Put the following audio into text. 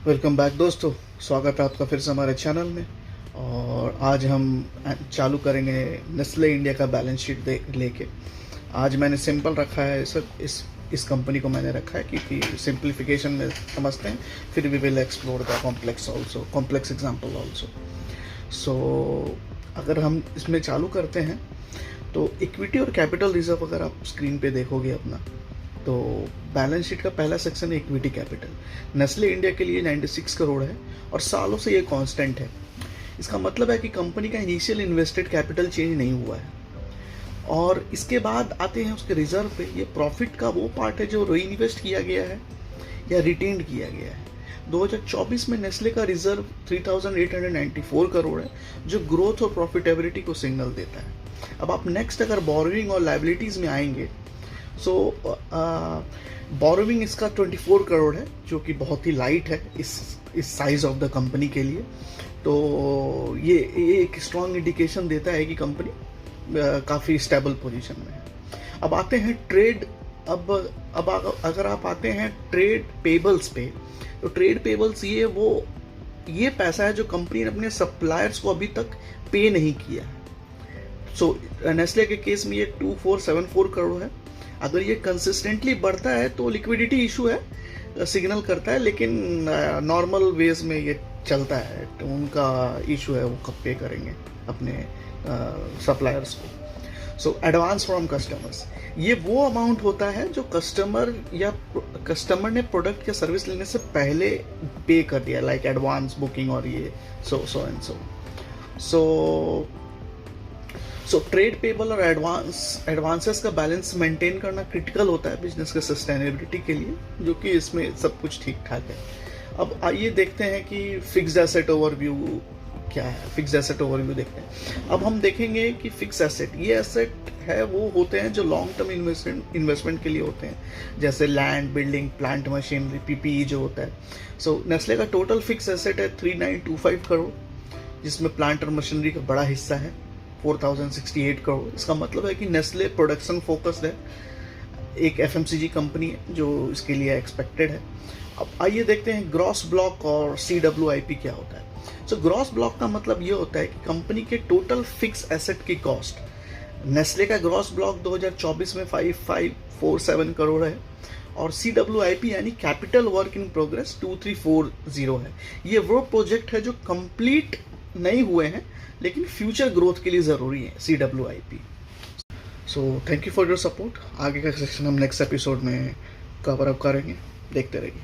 Welcome back दोस्तों। स्वागत है आपका फिर से हमारे चैनल में। और आज हम चालू करेंगे नेस्ले इंडिया का बैलेंस शीट लेके। आज मैंने सिंपल रखा है सर, इस कंपनी को मैंने रखा है क्योंकि सिंप्लीफिकेशन में समझते हैं, फिर we will explore the complex example also. So अगर हम इसमें चालू करते हैं तो इक्विटी और कैपिटल रिजर्व अगर आप स्क्रीन पे देखोगे अपना, तो बैलेंस शीट का पहला सेक्शन है इक्विटी कैपिटल। नेस्ले इंडिया के लिए 96 करोड़ है और सालों से ये कांस्टेंट है। इसका मतलब है कि कंपनी का इनिशियल इन्वेस्टेड कैपिटल चेंज नहीं हुआ है। और इसके बाद आते हैं उसके रिजर्व पे। ये प्रॉफिट का वो पार्ट है जो री इन्वेस्ट किया गया है या रिटेन्ड किया गया है। 2024 में नेस्ले का रिजर्व 3894 करोड़ है, जो ग्रोथ और प्रॉफिटेबिलिटी को सिग्नल देता है। अब आप नेक्स्ट अगर बोरोइंग और लाइबिलिटीज में आएंगे, सो बोरोइंग इसका 24 करोड़ है, जो कि बहुत ही लाइट है इस साइज ऑफ द कंपनी के लिए। तो ये एक स्ट्रॉन्ग इंडिकेशन देता है कि कंपनी काफ़ी स्टेबल पोजीशन में है। अब आते हैं ट्रेड। अब अगर आप आते हैं ट्रेड पेबल्स पे, तो ट्रेड पेबल्स ये पैसा है जो कंपनी ने अपने सप्लायर्स को अभी तक पे नहीं किया है। सो नेस्ले के केस में ये 2474 करोड़ है। अगर ये कंसिस्टेंटली बढ़ता है तो लिक्विडिटी इशू है, सिग्नल करता है, लेकिन नॉर्मल वेज में ये चलता है। तो उनका इशू है वो कब पे करेंगे अपने सप्लायर्स को। सो एडवांस फ्रॉम कस्टमर्स, ये वो अमाउंट होता है जो कस्टमर ने प्रोडक्ट या सर्विस लेने से पहले पे कर दिया, लाइक एडवांस बुकिंग और ये सो ट्रेड पेबल और एडवांसेस का बैलेंस मेंटेन करना क्रिटिकल होता है बिजनेस के सस्टेनेबिलिटी के लिए, जो कि इसमें सब कुछ ठीक ठाक है। अब आइए देखते हैं कि फिक्स्ड एसेट ओवरव्यू क्या है। फिक्स्ड एसेट ओवरव्यू देखते हैं। अब हम देखेंगे कि फिक्स एसेट, ये एसेट है वो होते हैं जो लॉन्ग टर्म इन्वेस्टमेंट के लिए होते हैं, जैसे land, building, plant machinery, PPE जो होता है। सो नेस्ले का टोटल फिक्स एसेट है 3925 करोड़, जिसमें प्लांट और मशीनरी का बड़ा हिस्सा है 4068 करोड़। इसका मतलब है कि नेस्ले प्रोडक्शन फोकस्ड है, एक एफएमसीजी कंपनी है जो इसके लिए एक्सपेक्टेड है। अब आइए देखते हैं ग्रॉस ब्लॉक और सीडब्ल्यूआईपी क्या होता है। सो ग्रॉस ब्लॉक का मतलब ये होता है कि कंपनी के टोटल फिक्स एसेट की कॉस्ट। नेस्ले का ग्रॉस ब्लॉक 2024 में 5547 करोड़ है और सीडब्ल्यूआईपी यानी कैपिटल वर्क इन प्रोग्रेस 2340 है। ये वो प्रोजेक्ट है जो कंप्लीट नहीं हुए हैं लेकिन फ्यूचर ग्रोथ के लिए ज़रूरी है, CWIP। So thank you for your support. आगे का सेक्शन हम नेक्स्ट एपिसोड में कवर अप करेंगे, देखते रहिए।